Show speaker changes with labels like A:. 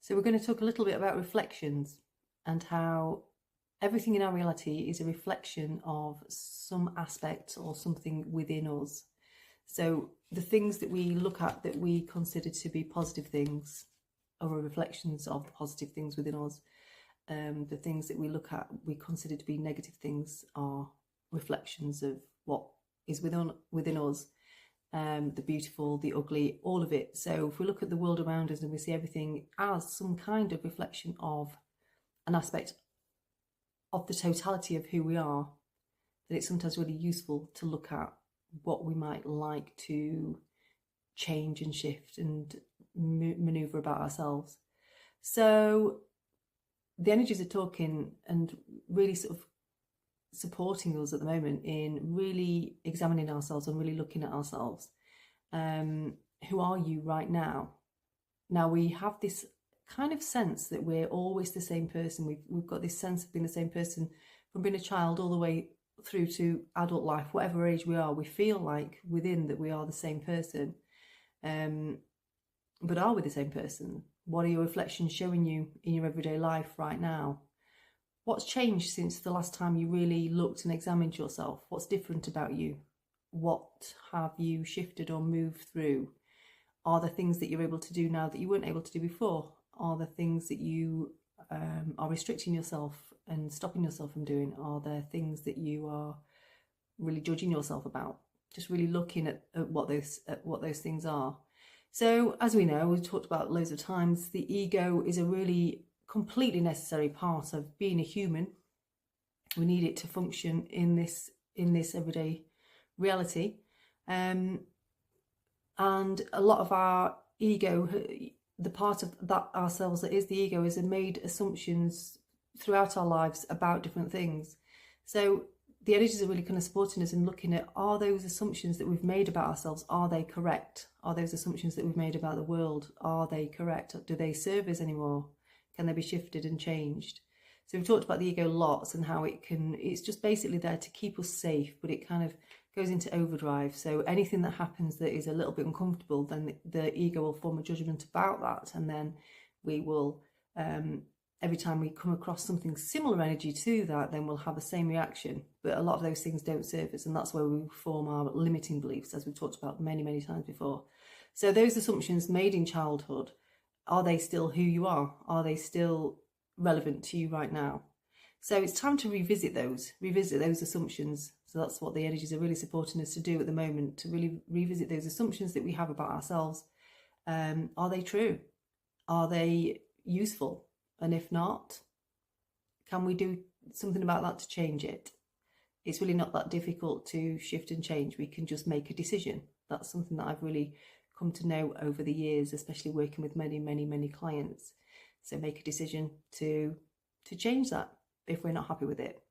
A: So we're going to talk a little bit about reflections and how everything in our reality is a reflection of some aspect or something within us. So the things that we look at that we consider to be positive things are reflections of the positive things within us. The things that we look at, we consider to be negative things, are reflections of what is within us. The beautiful, the ugly, all of it. So if we look at the world around us and we see everything as some kind of reflection of an aspect of the totality of who we are, then it's sometimes really useful to look at what we might like to change and shift and maneuver about ourselves. So the energies are talking and really sort of supporting us at the moment in really examining ourselves and really looking at ourselves. Who are you right now? Now we have this kind of sense that we're always the same person. We've got this sense of being the same person from being a child all the way through to adult life, whatever age we are. We feel like within that we are the same person. But are we the same person? What are your reflections showing you in your everyday life right now? What's changed since the last time you really looked and examined yourself? What's different about you? What have you shifted or moved through? Are there things that you're able to do now that you weren't able to do before? Are there things that you are restricting yourself and stopping yourself from doing? Are there things that you are really judging yourself about? Just really looking at what those things are. So as we know, we've talked about loads of times, the ego is a really completely necessary part of being a human. We need it to function in this everyday reality, and a lot of our ego, the part of that ourselves that is the ego, has made assumptions throughout our lives about different things. So the energies are really kind of supporting us in looking at, are those assumptions that we've made about ourselves, are they correct? Are those assumptions that we've made about the world, are they correct? Do they serve us anymore? Can they be shifted and changed? So we've talked about the ego lots and how it's just basically there to keep us safe, but it kind of goes into overdrive. So anything that happens that is a little bit uncomfortable, then the ego will form a judgment about that. And then we will, every time we come across something similar energy to that, then we'll have the same reaction. But a lot of those things don't serve us. And that's where we form our limiting beliefs, as we've talked about many, many times before. So those assumptions made in childhood, are they still who you are? Are they still relevant to you right now? So it's time to revisit those assumptions. So that's what the energies are really supporting us to do at the moment, to really revisit those assumptions that we have about ourselves. Are they true? Are they useful? And if not, can we do something about that to change it? It's really not that difficult to shift and change. We can just make a decision. That's something that I've really come to know over the years, especially working with many, many, many clients. So make a decision to change that if we're not happy with it.